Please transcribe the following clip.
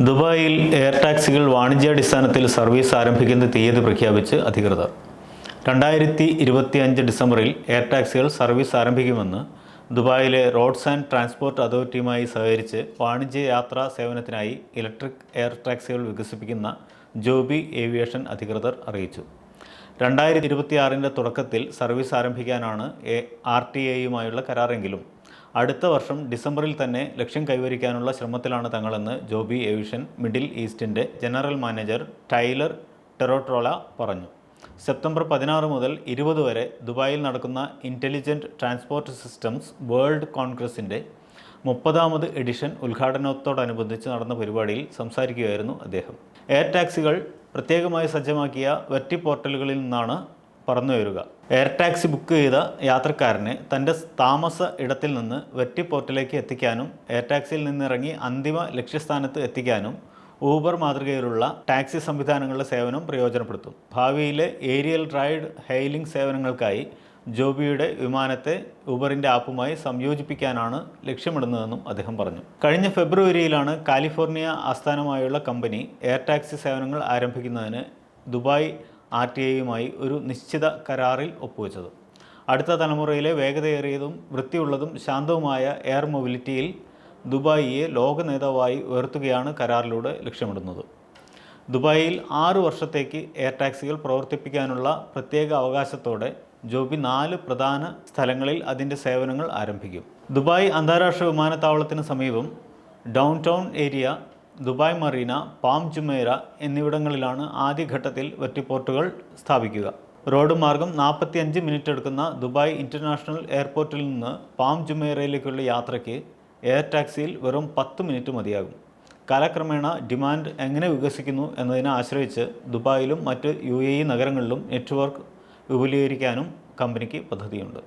ദുബായിൽ air ടാക്സികൾ വാണിജ്യാടിസ്ഥാനത്തിൽ service ആരംഭിക്കുന്ന തീയതി പ്രഖ്യാപിച്ച് അധികൃതർ. 2025 ഡിസംബറിൽ എയർ ടാക്സികൾ സർവീസ് ആരംഭിക്കുമെന്ന് ദുബായിലെ റോഡ്സ് ആൻഡ് ട്രാൻസ്പോർട്ട് അതോറിറ്റിയുമായി സഹകരിച്ച് വാണിജ്യ യാത്രാ സേവനത്തിനായി ഇലക്ട്രിക് എയർ ടാക്സികൾ വികസിപ്പിക്കുന്ന ജോബി ഏവിയേഷൻ അധികൃതർ അറിയിച്ചു. 2026 തുടക്കത്തിൽ സർവീസ് ആരംഭിക്കാനാണ് RTA കരാറെങ്കിലും അടുത്ത വർഷം ഡിസംബറിൽ തന്നെ ലക്ഷ്യം കൈവരിക്കാനുള്ള ശ്രമത്തിലാണ് തങ്ങളെന്ന് ജോബി ഏവിയേഷൻ മിഡിൽ ഈസ്റ്റിൻ്റെ ജനറൽ മാനേജർ ടൈലർ ടെറോട്രോള പറഞ്ഞു. സെപ്റ്റംബർ 16 മുതൽ 20 വരെ ദുബായിൽ നടക്കുന്ന ഇൻ്റലിജൻറ്റ് ട്രാൻസ്പോർട്ട് സിസ്റ്റംസ് വേൾഡ് കോൺഗ്രസിൻ്റെ 30ാമത് എഡിഷൻ ഉദ്ഘാടനത്തോടനുബന്ധിച്ച് നടന്ന പരിപാടിയിൽ സംസാരിക്കുകയായിരുന്നു അദ്ദേഹം. എയർ ടാക്സികൾ പ്രത്യേകമായി സജ്ജമാക്കിയ വെർട്ടി പോർട്ടലുകളിൽ നിന്നാണ് പറന്നുയരുക. എയർ ടാക്സി ബുക്ക് ചെയ്ത യാത്രക്കാരനെ തൻ്റെ താമസ ഇടത്തിൽ നിന്ന് വെർട്ടി പോർട്ടലിലേക്ക് എത്തിക്കാനും എയർ ടാക്സിയിൽ നിന്നിറങ്ങി അന്തിമ ലക്ഷ്യസ്ഥാനത്ത് എത്തിക്കാനും ഊബർ മാതൃകയിലുള്ള ടാക്സി സംവിധാനങ്ങളുടെ സേവനം പ്രയോജനപ്പെടുത്തും. ഭാവിയിലെ ഏരിയൽ റൈഡ് ഹെയിലിംഗ് സേവനങ്ങൾക്കായി ജോബിയുടെ വിമാനത്തെ ഊബറിൻ്റെ ആപ്പുമായി സംയോജിപ്പിക്കാനാണ് ലക്ഷ്യമിടുന്നതെന്നും അദ്ദേഹം പറഞ്ഞു. കഴിഞ്ഞ ഫെബ്രുവരിയിലാണ് കാലിഫോർണിയ ആസ്ഥാനമായുള്ള കമ്പനി എയർ ടാക്സി സേവനങ്ങൾ ആരംഭിക്കുന്നതിന് ദുബായ് RTA ഒരു നിശ്ചിത കരാറിൽ ഒപ്പുവെച്ചത്. അടുത്ത തലമുറയിലെ വേഗതയേറിയതും വൃത്തിയുള്ളതും ശാന്തവുമായ എയർ മൊബിലിറ്റിയിൽ ദുബായിയെ ലോക നേതാവായി ഉയർത്തുകയാണ് കരാറിലൂടെ ലക്ഷ്യമിടുന്നത്. ദുബായിൽ 6 വർഷത്തേക്ക് എയർ ടാക്സികൾ പ്രവർത്തിപ്പിക്കാനുള്ള പ്രത്യേക അവകാശത്തോടെ ജോബി 4 പ്രധാന സ്ഥലങ്ങളിൽ അതിൻ്റെ സേവനങ്ങൾ ആരംഭിക്കും. ദുബായ് അന്താരാഷ്ട്ര വിമാനത്താവളത്തിന് സമീപം down town area, Dubai Marina, palm Jumeirah എന്നിവിടങ്ങളിലാണ് ആദ്യഘട്ടത്തിൽ വെർട്ടിപ്പോർട്ടുകൾ സ്ഥാപിക്കുക. റോഡ് മാർഗം 45 മിനിറ്റ് എടുക്കുന്ന ദുബായ് ഇൻ്റർനാഷണൽ എയർപോർട്ടിൽ നിന്ന് പാം ജുമൈറയിലേക്കുള്ള യാത്രയ്ക്ക് എയർ ടാക്സിയിൽ വെറും 10 മിനിറ്റ് മതിയാകും. കാലക്രമേണ ഡിമാൻഡ് എങ്ങനെ വികസിക്കുന്നു എന്നതിനെ ആശ്രയിച്ച് ദുബായിലും മറ്റ് UAE നഗരങ്ങളിലും നെറ്റ്വർക്ക് വിപുലീകരിക്കാനും കമ്പനിക്ക് പദ്ധതിയുണ്ട്.